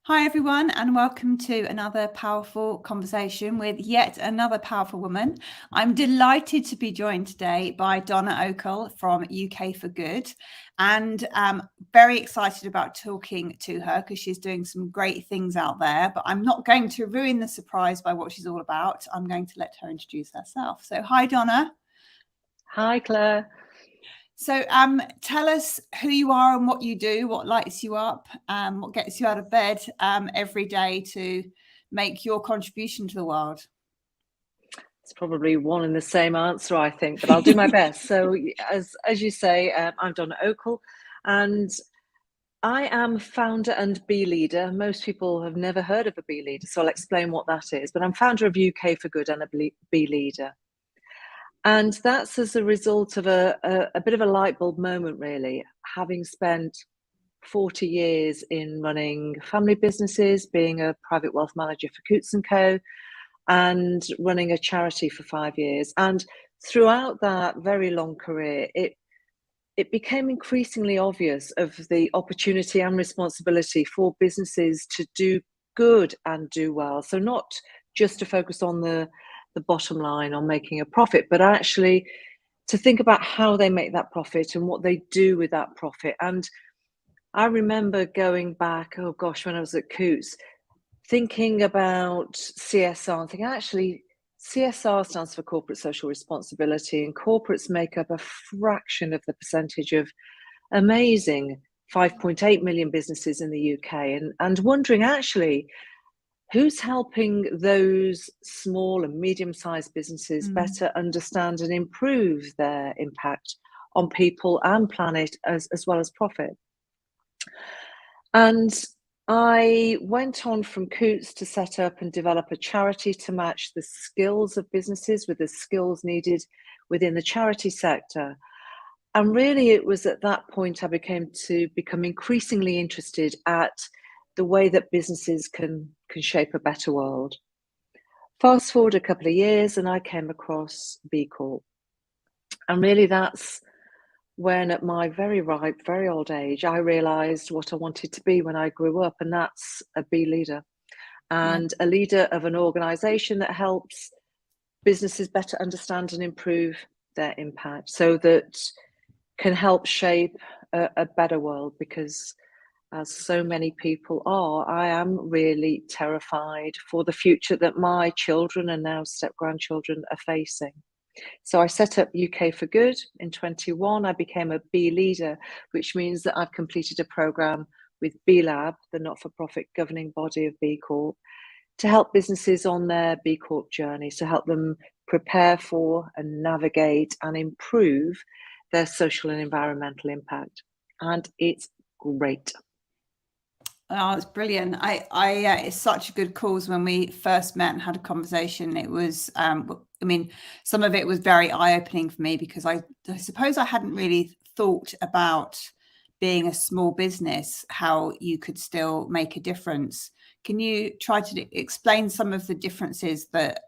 Hi, everyone, and welcome to another powerful conversation with yet another powerful woman. I'm delighted to be joined today by Donna Okell from UK for Good, and very excited about talking to her because she's doing some great things out there. But I'm not going to ruin the surprise by what she's all about. I'm going to let her introduce herself. So, hi, Donna. Hi, Claire. So tell us who you are and what you do, what lights you up, what gets you out of bed every day to make your contribution to the world. It's probably one and the same answer, I think, but I'll do my best. So as you say, I'm Donna Okell, and I am founder and bee leader. Most people have never heard of a bee leader, so I'll explain what that is. But I'm founder of UK for Good and a bee leader. And that's as a result of a bit of a light bulb moment, really, having spent 40 years in running family businesses, being a private wealth manager for Coutts & Co., and running a charity for 5 years. And throughout that very long career, it became increasingly obvious of the opportunity and responsibility for businesses to do good and do well. So not just to focus on the bottom line, on making a profit, but actually to think about how they make that profit and what they do with that profit. And I remember going back, oh gosh, when I was at Coutts, thinking about CSR and thinking, actually, CSR stands for corporate social responsibility, and corporates make up a fraction of the percentage of amazing 5.8 million businesses in the UK, and wondering, actually, who's helping those small and medium-sized businesses better understand and improve their impact on people and planet as well as profit. And I went on from Coutts to set up and develop a charity to match the skills of businesses with the skills needed within the charity sector. And really, it was at that point I become increasingly interested at the way that businesses can shape a better world. Fast forward a couple of years, and I came across B Corp. And really, that's when at my very ripe, very old age, I realised what I wanted to be when I grew up, and that's a bee leader and a leader of an organisation that helps businesses better understand and improve their impact so that can help shape a better world. Because as so many people are, I am really terrified for the future that my children and now step-grandchildren are facing. So I set up UK for Good in 21. I became a bee leader, which means that I've completed a programme with B Lab, the not-for-profit governing body of B Corp, to help businesses on their B Corp journey, to help them prepare for and navigate and improve their social and environmental impact. And it's great. Oh, it's brilliant. It's such a good cause. When we first met and had a conversation, it was, some of it was very eye-opening for me because I suppose I hadn't really thought about being a small business, how you could still make a difference. Can you try to explain some of the differences that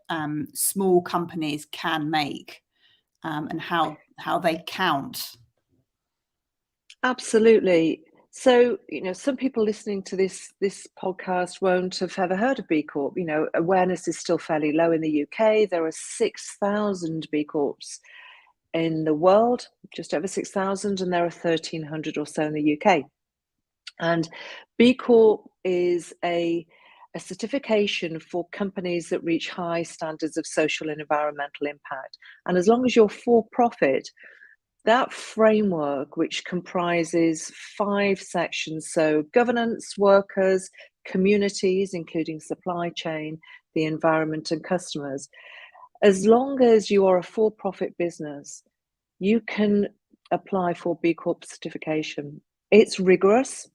small companies can make and how they count? Absolutely. So, some people listening to this podcast won't have ever heard of B Corp. Awareness is still fairly low in the UK. There are 6,000 B Corps in the world, just over 6,000, and there are 1,300 or so in the UK. And B Corp is a certification for companies that reach high standards of social and environmental impact. And as long as you're for profit, that framework, which comprises 5 sections, so governance, workers, communities, including supply chain, the environment and customers, as long as you are a for-profit business, you can apply for B Corp certification. It's rigorous,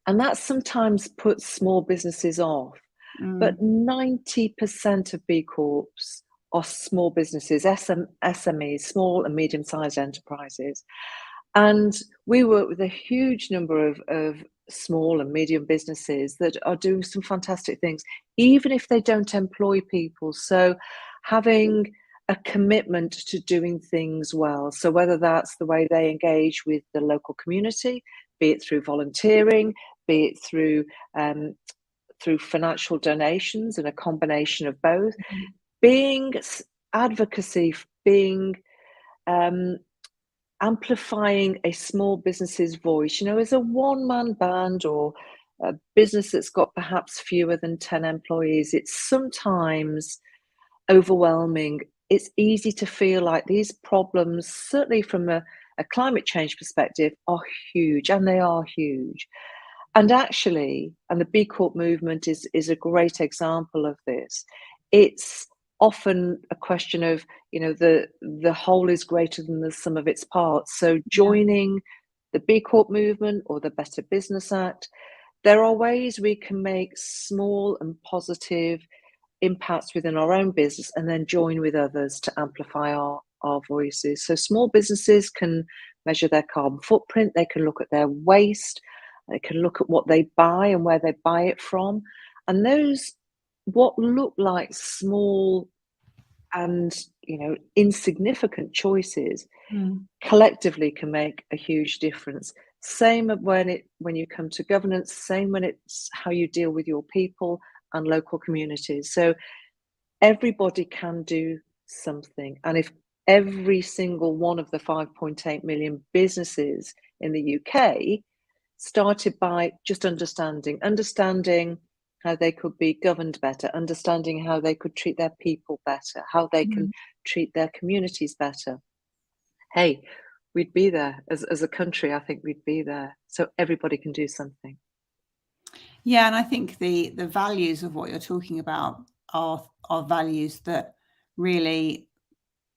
and that sometimes puts small businesses off. But 90% of B Corps are small businesses, SMEs, small and medium-sized enterprises. And we work with a huge number of small and medium businesses that are doing some fantastic things, even if they don't employ people. So having a commitment to doing things well. So whether that's the way they engage with the local community, be it through volunteering, be it through financial donations and a combination of both, being advocacy, being amplifying a small business's voice, as a one-man band or a business that's got perhaps fewer than 10 employees, it's sometimes overwhelming. It's easy to feel like these problems, certainly from a climate change perspective, are huge, and they are huge. And actually, and the B Corp movement is a great example of this. It's often a question of, the whole is greater than the sum of its parts. So joining the B Corp movement or the Better Business Act, there are ways we can make small and positive impacts within our own business and then join with others to amplify our voices. So small businesses can measure their carbon footprint, they can look at their waste, they can look at what they buy and where they buy it from. And those, what look like small and insignificant choices, collectively can make a huge difference. Same when you come to governance, same when it's how you deal with your people and local communities. So everybody can do something. And if every single one of the 5.8 million businesses in the UK started by just understanding how they could be governed better, understanding how they could treat their people better, how they can treat their communities better, hey, we'd be there. As a country, I think we'd be there. So everybody can do something. Yeah, and I think the values of what you're talking about are values that really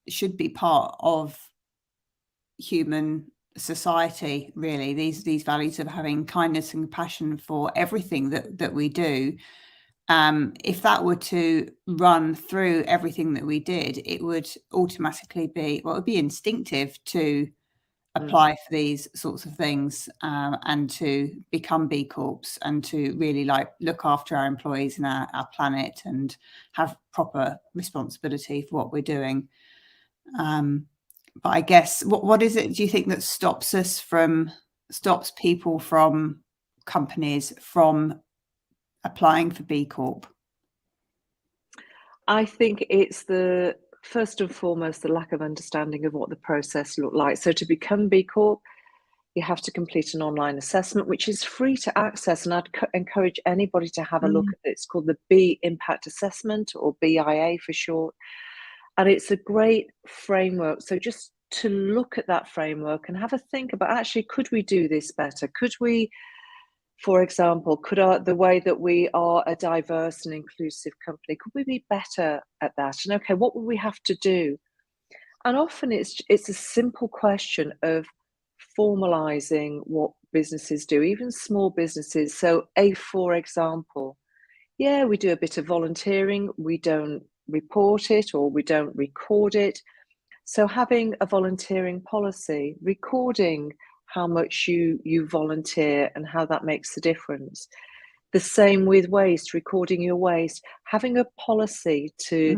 should be part of human society, really. These values of having kindness and compassion for everything that we do. If that were to run through everything that we did, it would automatically be, well, it would be instinctive to apply for these sorts of things, and to become B Corps and to really look after our employees and our planet and have proper responsibility for what we're doing. But I guess what is it, do you think, that stops people from companies from applying for B Corp? I think it's first and foremost the lack of understanding of what the process looked like. So to become B Corp, you have to complete an online assessment, which is free to access. And I'd encourage anybody to have a look at it. It's called the B Impact Assessment, or BIA for short. And it's a great framework. So just to look at that framework and have a think about, actually, could we do this better? Could we, for example, the way that we are a diverse and inclusive company, could we be better at that? And okay, what would we have to do? And often it's a simple question of formalizing what businesses do, even small businesses. So for example, we do a bit of volunteering, we don't report it or we don't record it. So having a volunteering policy, recording how much you volunteer and how that makes a difference. The same with waste, recording your waste, having a policy to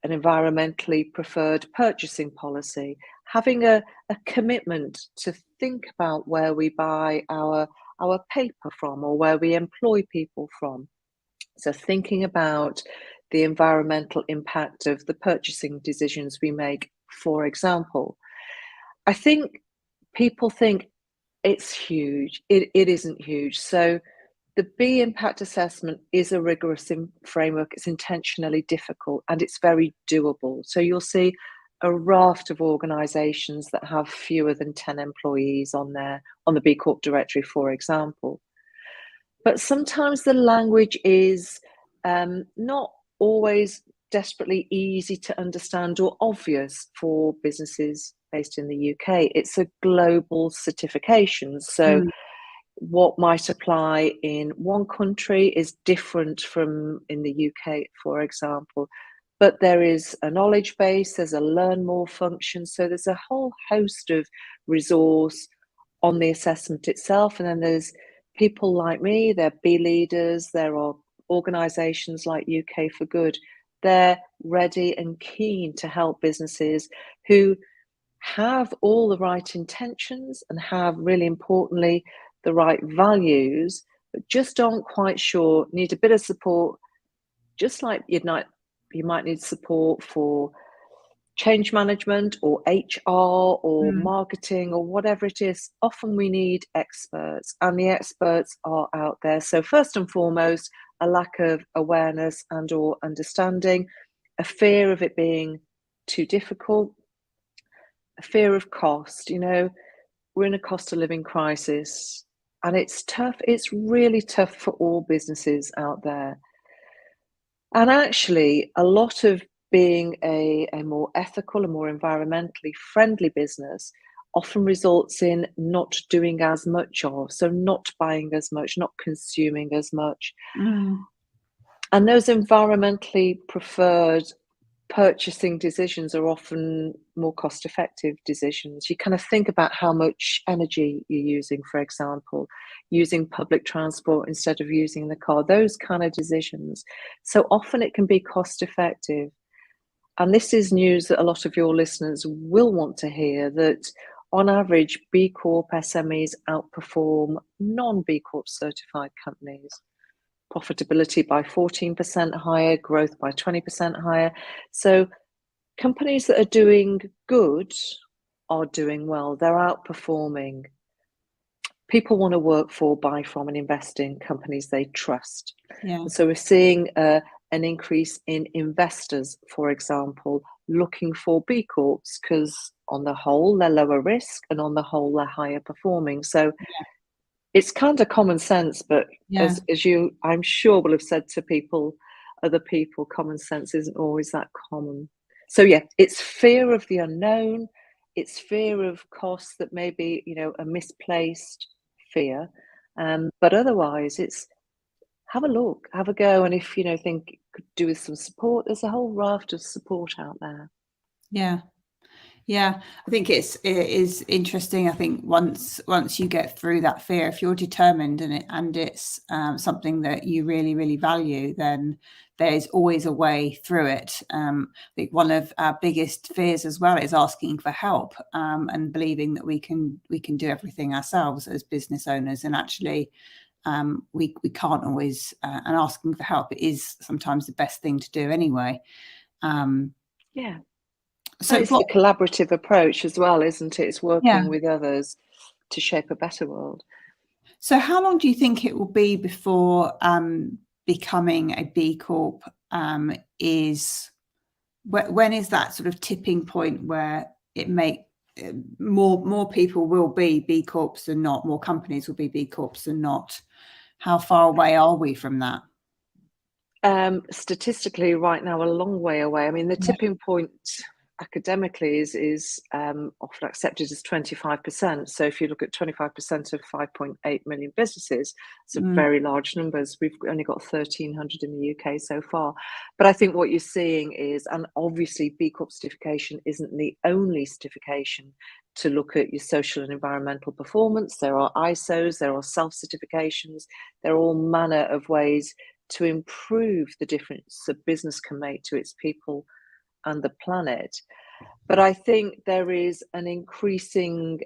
an environmentally preferred purchasing policy, having a commitment to think about where we buy our paper from or where we employ people from. So thinking about the environmental impact of the purchasing decisions we make, for example. I think people think it's huge. It isn't huge. So the B Impact Assessment is a rigorous framework. It's intentionally difficult and it's very doable. So you'll see a raft of organisations that have fewer than 10 employees on the B Corp directory, for example. But sometimes the language is not always desperately easy to understand or obvious for businesses based in the UK. It's a global certification. So what might apply in one country is different from in the UK, for example. But there is a knowledge base, there's a learn more function. So there's a whole host of resource on the assessment itself. And then there's people like me, they're B leaders, there are organisations like UK for Good. They're ready and keen to help businesses who have all the right intentions and have, really importantly, the right values, but just aren't quite sure, need a bit of support, just like you might need support for change management or HR or marketing or whatever it is. Often we need experts, and the experts are out there. So first and foremost, a lack of awareness and or understanding, a fear of it being too difficult, a fear of cost. We're in a cost of living crisis, and it's tough. It's really tough for all businesses out there. And actually, a lot of being a more ethical and more environmentally friendly business often results in not doing as much of, so not buying as much, not consuming as much. And those environmentally preferred purchasing decisions are often more cost-effective decisions. You kind of think about how much energy you're using, for example, using public transport instead of using the car, those kind of decisions. So often it can be cost-effective. And this is news that a lot of your listeners will want to hear, that on average, B Corp SMEs outperform non-B Corp certified companies. Profitability by 14% higher, growth by 20% higher. So companies that are doing good are doing well. They're outperforming. People want to work for, buy from, and invest in companies they trust. Yeah. And so we're seeing an increase in investors, for example, looking for B Corps because on the whole, they're lower risk, and on the whole, they're higher performing. So it's kind of common sense, but as you, I'm sure, will have said to other people, common sense isn't always that common. So yeah, it's fear of the unknown, it's fear of costs that may be, a misplaced fear, but otherwise it's have a look, have a go, and if think you could do with some support, there's a whole raft of support out there. Yeah, I think it is interesting. I think once you get through that fear, if you're determined and it's something that you really, really value, then there's always a way through it. I think one of our biggest fears as well is asking for help, and believing that we can do everything ourselves as business owners, and actually we can't always. And asking for help is sometimes the best thing to do anyway. Yeah. So it's the collaborative approach as well, isn't it? It's working with others to shape a better world. So how long do you think it will be before becoming a B Corp is, when is that sort of tipping point where it more people will be B Corps than not, more companies will be B Corps than not? How far away are we from that? Statistically, right now, a long way away. I mean, the tipping point academically is often accepted as 25%. So if you look at 25% of 5.8 million businesses, it's a very large numbers. We've only got 1,300 in the UK so far. But I think what you're seeing is, and obviously B Corp certification isn't the only certification to look at your social and environmental performance. There are ISOs, there are self-certifications, there are all manner of ways to improve the difference a business can make to its people and the planet. But I think there is an increasing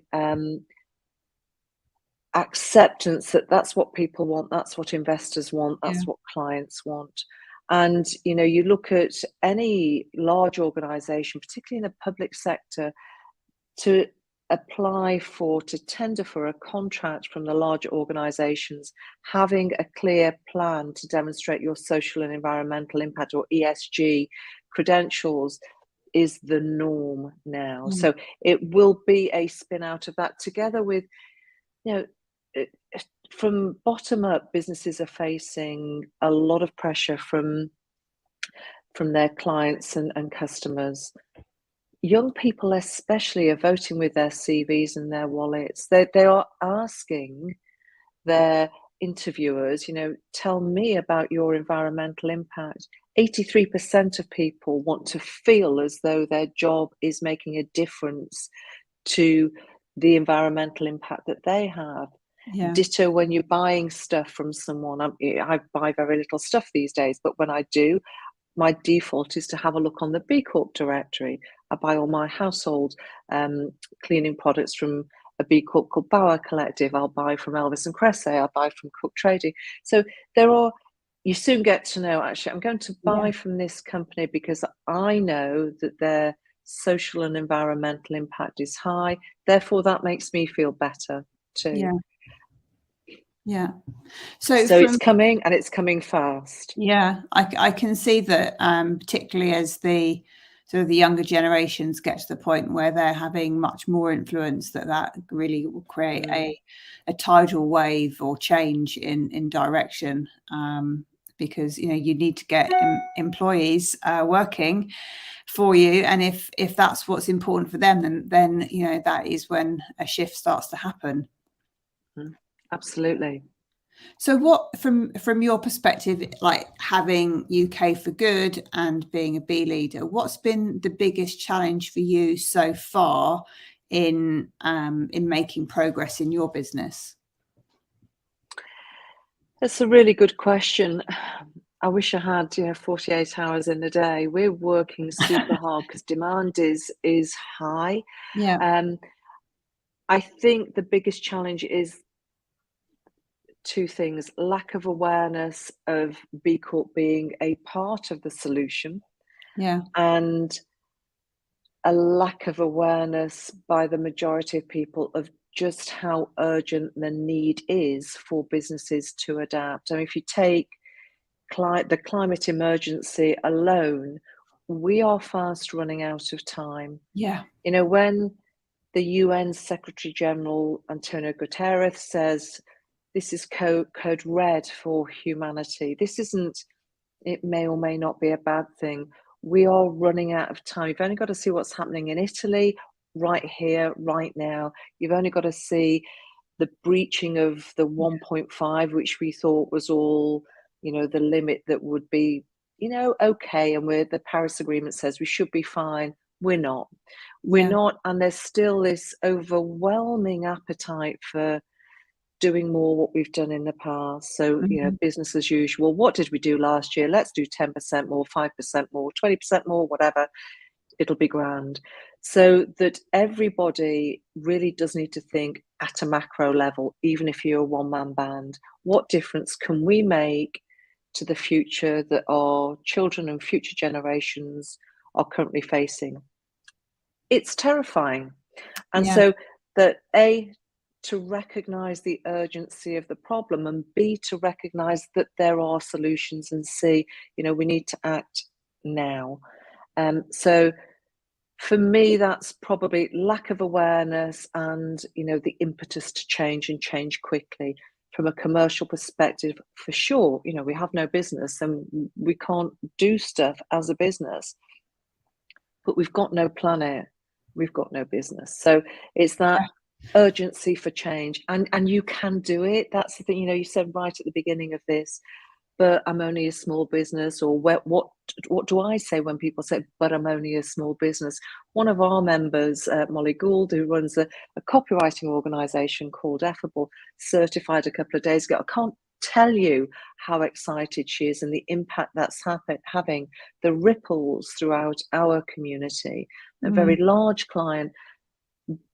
acceptance that that's what people want, that's what investors want, that's what clients want. And you look at any large organization, particularly in the public sector, to tender for a contract from the larger organizations, having a clear plan to demonstrate your social and environmental impact, or ESG credentials, is the norm now. So it will be a spin out of that, together with, from bottom up, businesses are facing a lot of pressure from their clients and customers. Young people especially are voting with their CVs and their wallets. They are asking their interviewers, tell me about your environmental impact. 83% of people want to feel as though their job is making a difference to the environmental impact that they have. Ditto when you're buying stuff from someone. I buy very little stuff these days, but when I do, my default is to have a look on the B Corp directory. I buy all my household cleaning products from a B Corp called Bauer Collective. I'll buy from Elvis and Cressy. I'll buy from Cook Trading. So you soon get to know, actually, I'm going to buy from this company because I know that their social and environmental impact is high. Therefore, that makes me feel better too. Yeah. So it's coming, and it's coming fast. Yeah, I can see that, particularly as the sort of the younger generations get to the point where they're having much more influence, that really will create a tidal wave or change in direction, because you need to get employees working for you, and if that's what's important for them, then that is when a shift starts to happen. Absolutely. So what, from your perspective, like having UK for Good and being a B leader, what's been the biggest challenge for you so far in making progress in your business? That's a really good question. I wish I had 48 hours in a day. We're working super hard because demand is high. I think the biggest challenge is two things: lack of awareness of B Corp being a part of the solution, and a lack of awareness by the majority of people of just how urgent the need is for businesses to adapt. I mean, if you take the climate emergency alone, we are fast running out of time. When the UN Secretary General Antonio Guterres says this is code red for humanity, it may or may not be a bad thing. We are running out of time. You've only got to see what's happening in Italy right here, right now. You've only got to see the breaching of the 1.5, which we thought was all, the limit that would be, okay. And the Paris Agreement says we should be fine. We're not. We're not. And there's still this overwhelming appetite for doing more what we've done in the past. So, business as usual. What did we do last year? Let's do 10% more, 5% more, 20% more, whatever. It'll be grand. So that everybody really does need to think at a macro level, even if you're a one-man band. What difference can we make to the future that our children and future generations are currently facing? It's terrifying. And so that to recognize the urgency of the problem, and B, to recognize that there are solutions, and C, we need to act now. So for me, that's probably lack of awareness and, the impetus to change and change quickly. From a commercial perspective, for sure, we have no business and we can't do stuff as a business, but we've got no planet, we've got no business. So it's that urgency for change, and you can do it. That's the thing. You said right at the beginning of this, but I'm only a small business, or what do I say when people say, but I'm only a small business? One of our members, Molly Gould, who runs a copywriting organization called Effable, certified a couple of days ago. I can't tell you how excited she is and the impact that's having, the ripples throughout our community. A very large client,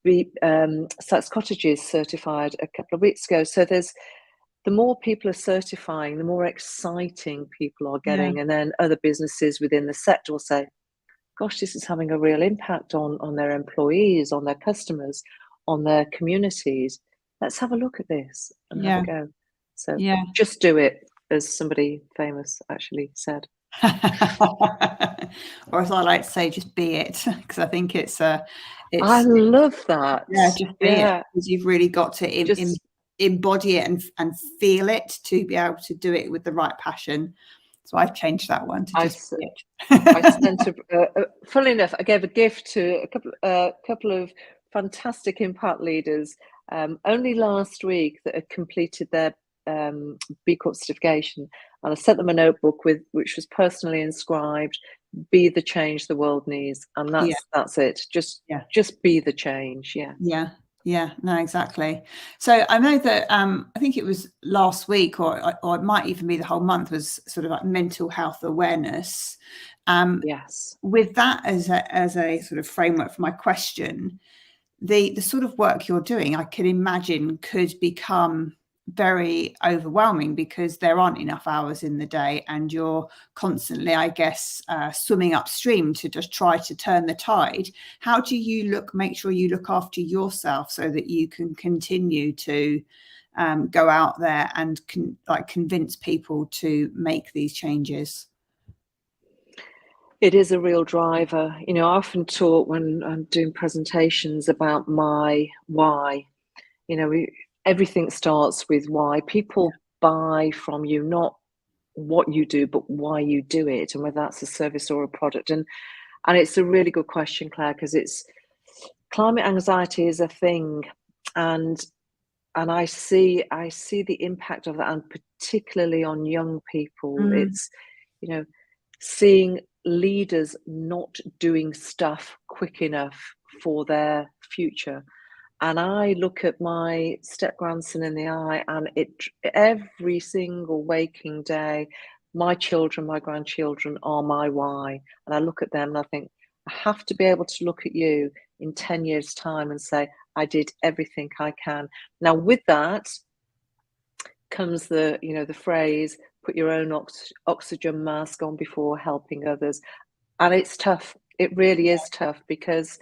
Sats Cottages, certified a couple of weeks ago. So the more people are certifying, the more exciting people are getting. And then other businesses within the sector will say, gosh, this is having a real impact on their employees, on their customers, on their communities. Let's have a look at this and have a go. So just do it, as somebody famous actually said. Or as I like to say, just be it, because I think it's I love that. Just be it, because you've really got to embody it and feel it to be able to do it with the right passion. So I've changed that one to just be it. I sent funnily enough, I gave a gift to a couple of fantastic impact leaders only last week that had completed their B Corp certification, and I sent them a notebook which was personally inscribed, "Be the change the world needs," and that's it. Just be the change. No, exactly. So I know that I think it was last week, or it might even be the whole month, was sort of like mental health awareness. With that as a sort of framework for my question, the sort of work you're doing, I can imagine, could become very overwhelming because there aren't enough hours in the day, and you're constantly, I guess, swimming upstream to just try to turn the tide. How do you make sure you look after yourself so that you can continue to go out there and convince people to make these changes? It is a real driver. I often talk when I'm doing presentations about my why. Everything starts with why. People buy from you, not what you do, but why you do it, and whether that's a service or a product. And it's a really good question, Claire, because climate anxiety is a thing, and I see the impact of that, and particularly on young people. It's seeing leaders not doing stuff quick enough for their future. And I look at my step-grandson in the eye, and every single waking day, my children, my grandchildren are my why. And I look at them and I think, I have to be able to look at you in 10 years' time and say, I did everything I can. Now, with that comes the phrase, put your own oxygen mask on before helping others. And it's tough. It really is tough, because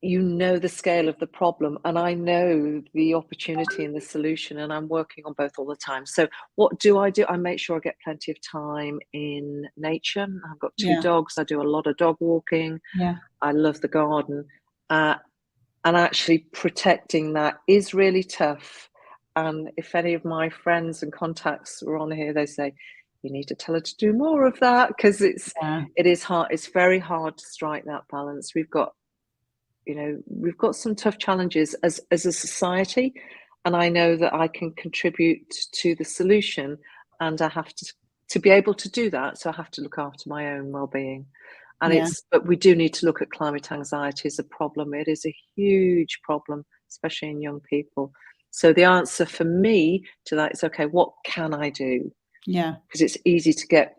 the scale of the problem, and I know the opportunity and the solution, and I'm working on both all the time. So what do? I make sure I get plenty of time in nature. I've got two dogs. I do a lot of dog walking. I love the garden. And actually protecting that is really tough. And if any of my friends and contacts are on here, they say, you need to tell her to do more of that, because it is hard. It's very hard to strike that balance. We've got some tough challenges as a society, and I know that I can contribute to the solution, and I have to be able to do that. So I have to look after my own well-being. And but we do need to look at climate anxiety as a problem. It is a huge problem, especially in young people. So the answer for me to that is, okay, what can I do? Because it's easy to get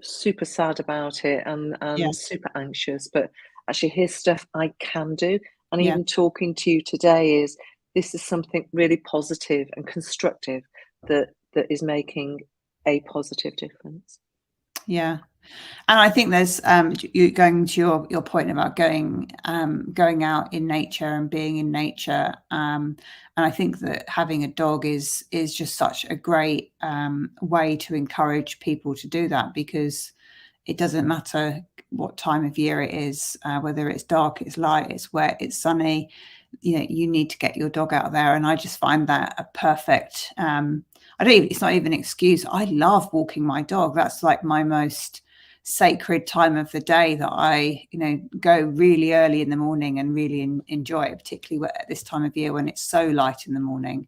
super sad about it and super anxious, but actually here's stuff I can do. And even talking to you today this is something really positive and constructive that is making a positive difference. And I think there's you going to your point about going out in nature and being in nature, and I think that having a dog is just such a great way to encourage people to do that, because it doesn't matter what time of year it is, whether it's dark, it's light, it's wet, it's sunny. You need to get your dog out there, and I just find that a perfect. It's not even an excuse. I love walking my dog. That's like my most sacred time of the day, that I go really early in the morning and really enjoy it, particularly at this time of year when it's so light in the morning.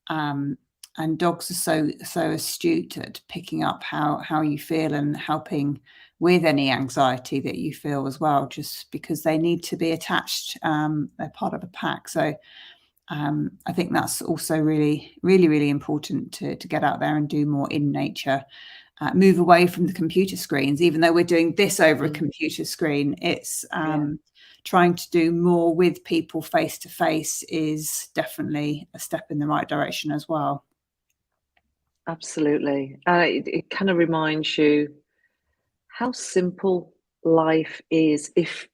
And dogs are so astute at picking up how you feel and helping with any anxiety that you feel as well, just because they need to be attached. They're part of a pack. So I think that's also really, really, really important to get out there and do more in nature. Move away from the computer screens. Even though we're doing this over a computer screen, it's trying to do more with people face to face is definitely a step in the right direction as well. Absolutely. It kind of reminds you how simple life is if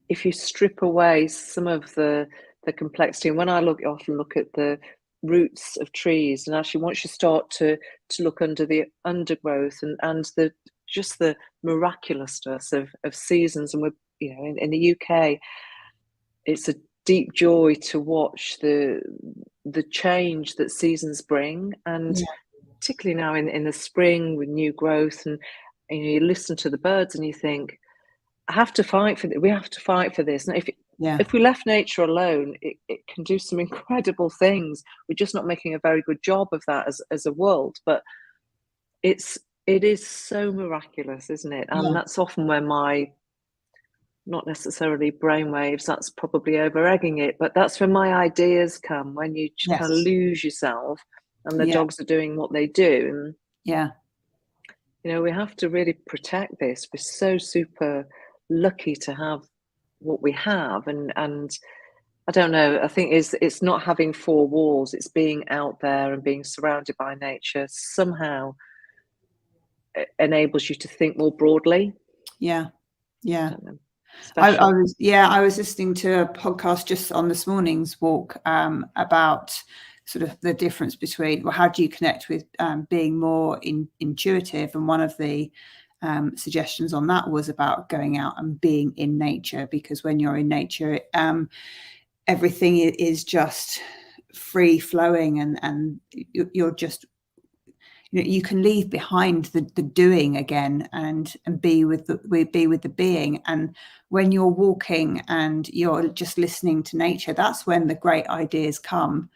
you strip away some of the complexity. And when I often look at the roots of trees, and actually once you start to look under the undergrowth and the miraculousness of seasons, and we're in the UK, it's a deep joy to watch the change that seasons bring. And particularly now in the spring with new growth, and you listen to the birds and you think, we have to fight for this. And if we left nature alone, it can do some incredible things. We're just not making a very good job of that as a world. But it is so miraculous, isn't it? And that's often where my, not necessarily brainwaves, that's probably over-egging it, but that's where my ideas come, when you just kind of lose yourself and the dogs are doing what they do. And we have to really protect this. We're so super lucky to have what we have, and I don't know, I think it's not having four walls, it's being out there and being surrounded by nature somehow enables you to think more broadly. Yeah. I don't know. Special. I was listening to a podcast just on this morning's walk about sort of the difference between, well, how do you connect with being more intuitive? And one of the suggestions on that was about going out and being in nature, because when you're in nature, everything is just free flowing, and you're just, you can leave behind the doing again and be with the being. And when you're walking and you're just listening to nature, that's when the great ideas come,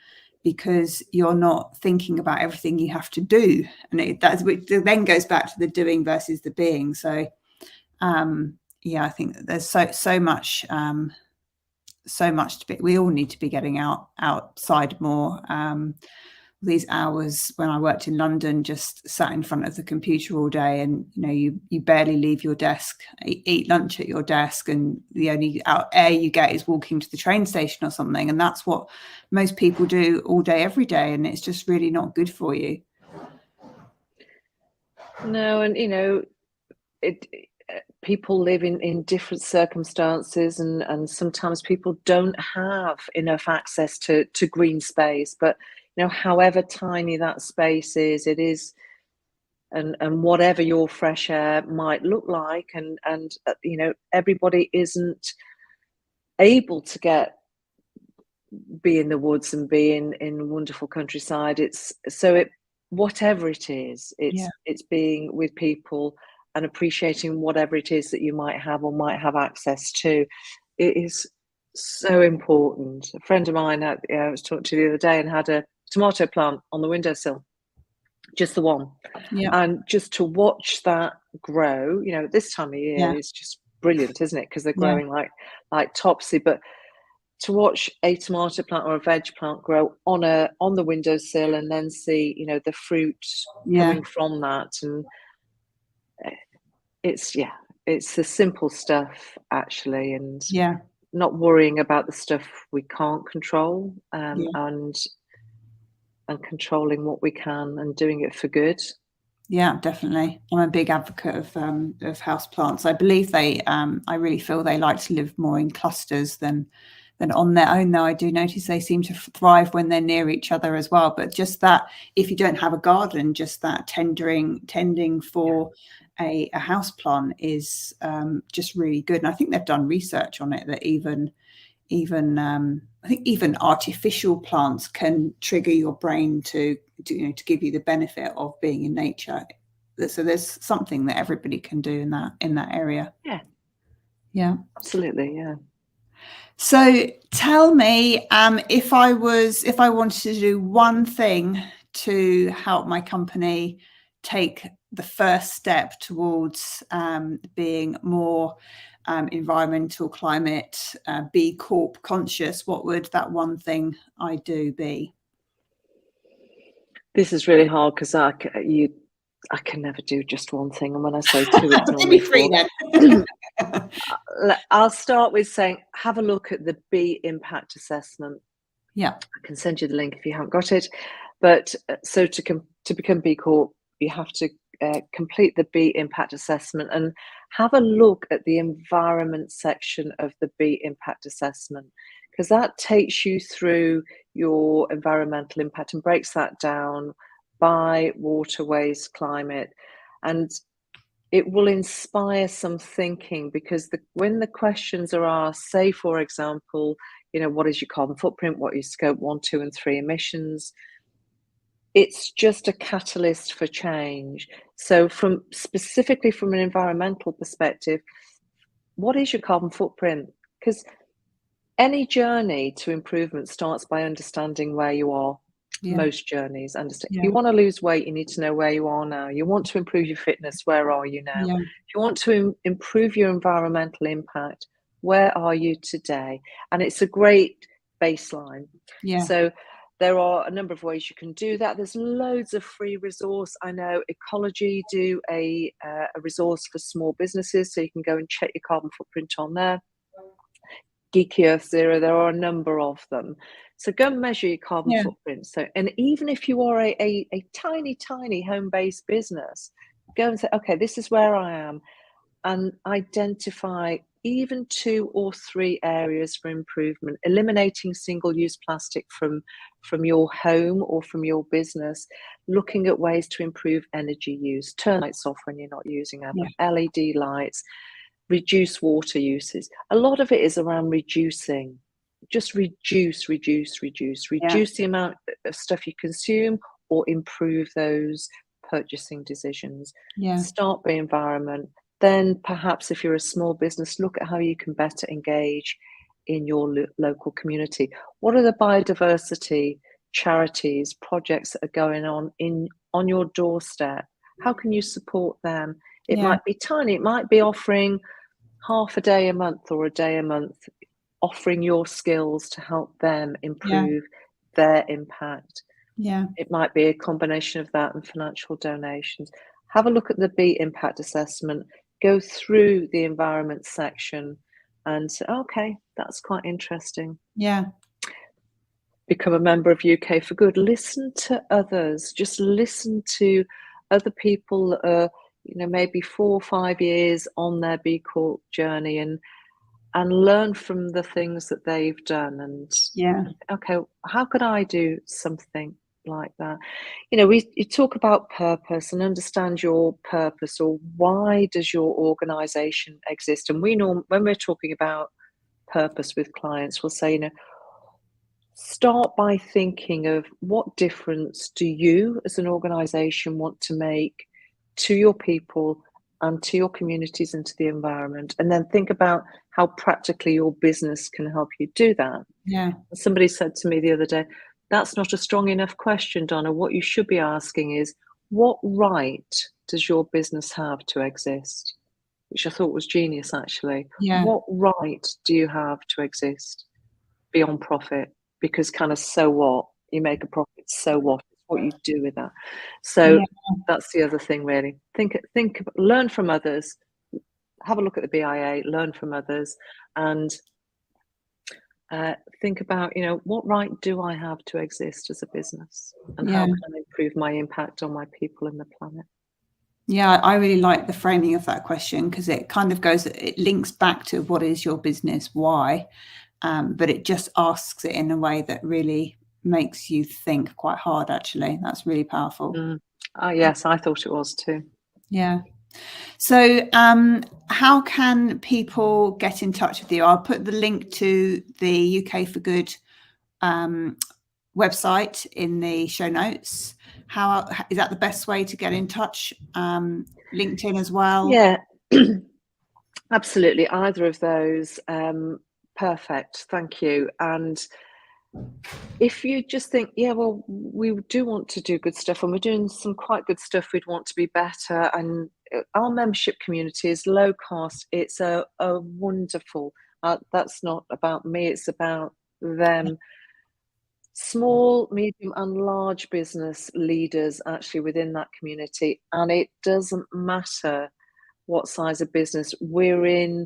because you're not thinking about everything you have to do. And it then goes back to the doing versus the being. So I think that there's so much to be, we all need to be getting outside more. These hours when I worked in London, just sat in front of the computer all day, and you barely leave your desk, eat lunch at your desk, and the only air you get is walking to the train station or something. And that's what most people do all day, every day, and it's just really not good for you. No, and people live in different circumstances, and sometimes people don't have enough access to green space, but however tiny that space is, it is, and whatever your fresh air might look like, and everybody isn't able to be in the woods and be in wonderful countryside. Whatever it is, it's being with people and appreciating whatever it is that you might have or might have access to. It is so important. A friend of mine I was talking to the other day and had a tomato plant on the windowsill, just the one. And just to watch that grow, this time of year is just brilliant, isn't it? Because they're growing like topsy. But to watch a tomato plant or a veg plant grow on the windowsill, and then see the fruit coming from that, and it's the simple stuff, actually, and not worrying about the stuff we can't control, and controlling what we can and doing it for good. Yeah, definitely. I'm a big advocate of house plants. I believe I really feel they like to live more in clusters than on their own, though I do notice they seem to thrive when they're near each other as well. But just that, if you don't have a garden, just that tending for a house plant is just really good. And I think they've done research on it, that even I think even artificial plants can trigger your brain to give you the benefit of being in nature. So there's something that everybody can do in that area. Yeah, absolutely. Yeah. So tell me, if I wanted to do one thing to help my company take the first step towards being more environmental, climate, B Corp conscious, what would that one thing I do be? This is really hard, because I can never do just one thing, and when I say two, it's normally three four. then. I'll start with saying, have a look at the B impact assessment. Yeah, I can send you the link if you haven't got it. But so to become B Corp, you have to complete the B impact assessment and have a look at the environment section of the B impact assessment, because that takes you through your environmental impact and breaks that down by waterways, climate, and it will inspire some thinking, because when the questions are asked, say, for example, what is your carbon footprint? What are your scope 1, 2, and 3 emissions? It's just a catalyst for change. So specifically from an environmental perspective, what is your carbon footprint? Because any journey to improvement starts by understanding where you are. Most journeys understand. You want to lose weight, you need to know where you are now. You want to improve your fitness, where are you now? If you want to improve your environmental impact, where are you today? And it's a great baseline. So there are a number of ways you can do that. There's loads of free resource. I know Ecology do a resource for small businesses, so you can go and check your carbon footprint on there. Geeky Earth Zero, there are a number of them. So go and measure your carbon footprint. So, and even if you are a tiny home-based business, go and say, okay, this is where I am, and identify even 2 or 3 areas for improvement. Eliminating single-use plastic from your home or from your business, looking at ways to improve energy use, turn lights off when you're not using them, LED lights, reduce water uses. A lot of it is around reducing. Just reduce the amount of stuff you consume, or improve those purchasing decisions. Start the environment. Then perhaps if you're a small business, look at how you can better engage in your local community. What are the biodiversity charities, projects that are going on your doorstep? How can you support them? It might be tiny. It might be offering half a day a month or a day a month, offering your skills to help them improve their impact. It might be a combination of that and financial donations. Have a look at the B impact assessment, go through the environment section and say, okay, that's quite interesting. Become a member of UK for Good. Listen to others. Just listen to other people that are, maybe 4 or 5 years on their B Corp journey, and learn from the things that they've done. And okay, how could I do something like that? You talk about purpose and understand your purpose, or why does your organization exist? And when we're talking about purpose with clients, we'll say, start by thinking of what difference do you as an organization want to make to your people and to your communities and to the environment, and then think about how practically your business can help you do that. Somebody said to me the other day, that's not a strong enough question, Donna. What you should be asking is, what right does your business have to exist? Which I thought was genius, actually. What right do you have to exist beyond profit? Because kind of, so what? You make a profit, so what? What you do with that. So that's the other thing, really. Think, learn from others. Have a look at the BIA, learn from others, and think about, what right do I have to exist as a business, and how can I improve my impact on my people and the planet? I really like the framing of that question, because it kind of it links back to what is your business, why, but it just asks it in a way that really makes you think quite hard, actually. That's really powerful. Yes, I thought it was too. So how can people get in touch with you? I'll put the link to the UK for Good website in the show notes. How is that the best way to get in touch? LinkedIn as well? Absolutely, either of those. Perfect, thank you. And if you just think, well, we do want to do good stuff, and we're doing some quite good stuff, we'd want to be better, and our membership community is low cost. It's a wonderful, that's not about me, it's about them. Small, medium and large business leaders actually within that community, and it doesn't matter what size of business. We're in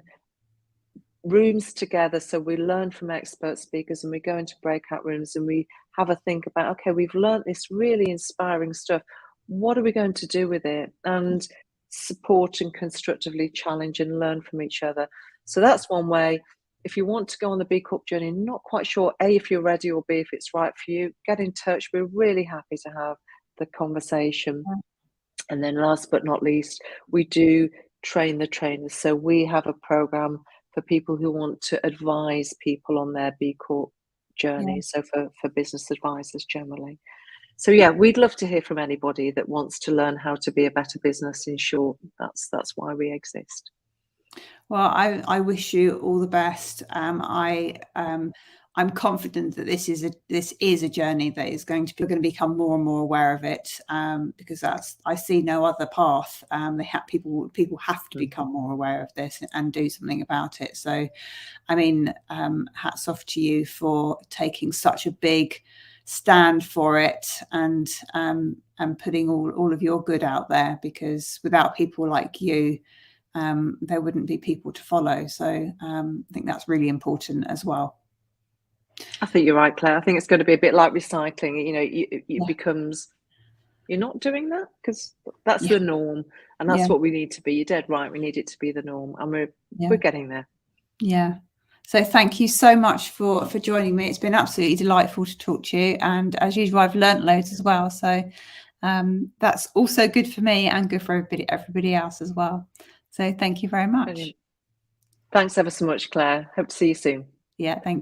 rooms together, so we learn from expert speakers, and we go into breakout rooms and we have a think about, okay, we've learned this really inspiring stuff, what are we going to do with it? And support and constructively challenge and learn from each other. So that's one way. If you want to go on the B Corp journey, not quite sure A, if you're ready, or B, if it's right for you, get in touch. We're really happy to have the conversation. And then last but not least, we do train the trainers. So we have a program for people who want to advise people on their B Corp journey. So for business advisors generally. So we'd love to hear from anybody that wants to learn how to be a better business. In short, that's why we exist. Well, I wish you all the best. I'm confident that this is a journey that is going to become more and more aware of it, because I see no other path. People have to become more aware of this and do something about it. So, I mean, hats off to you for taking such a big stand for it, and putting all of your good out there, because without people like you, there wouldn't be people to follow. So I think that's really important as well. I think you're right, Claire. I think it's going to be a bit like recycling. You know, it becomes, you're not doing that because that's the norm, and that's what we need to be. You're dead right. We need it to be the norm, and we're getting there. Yeah. So thank you so much for joining me. It's been absolutely delightful to talk to you, and as usual, I've learnt loads as well. So that's also good for me and good for everybody else as well. So thank you very much. Brilliant. Thanks ever so much, Claire. Hope to see you soon. Yeah, thank you.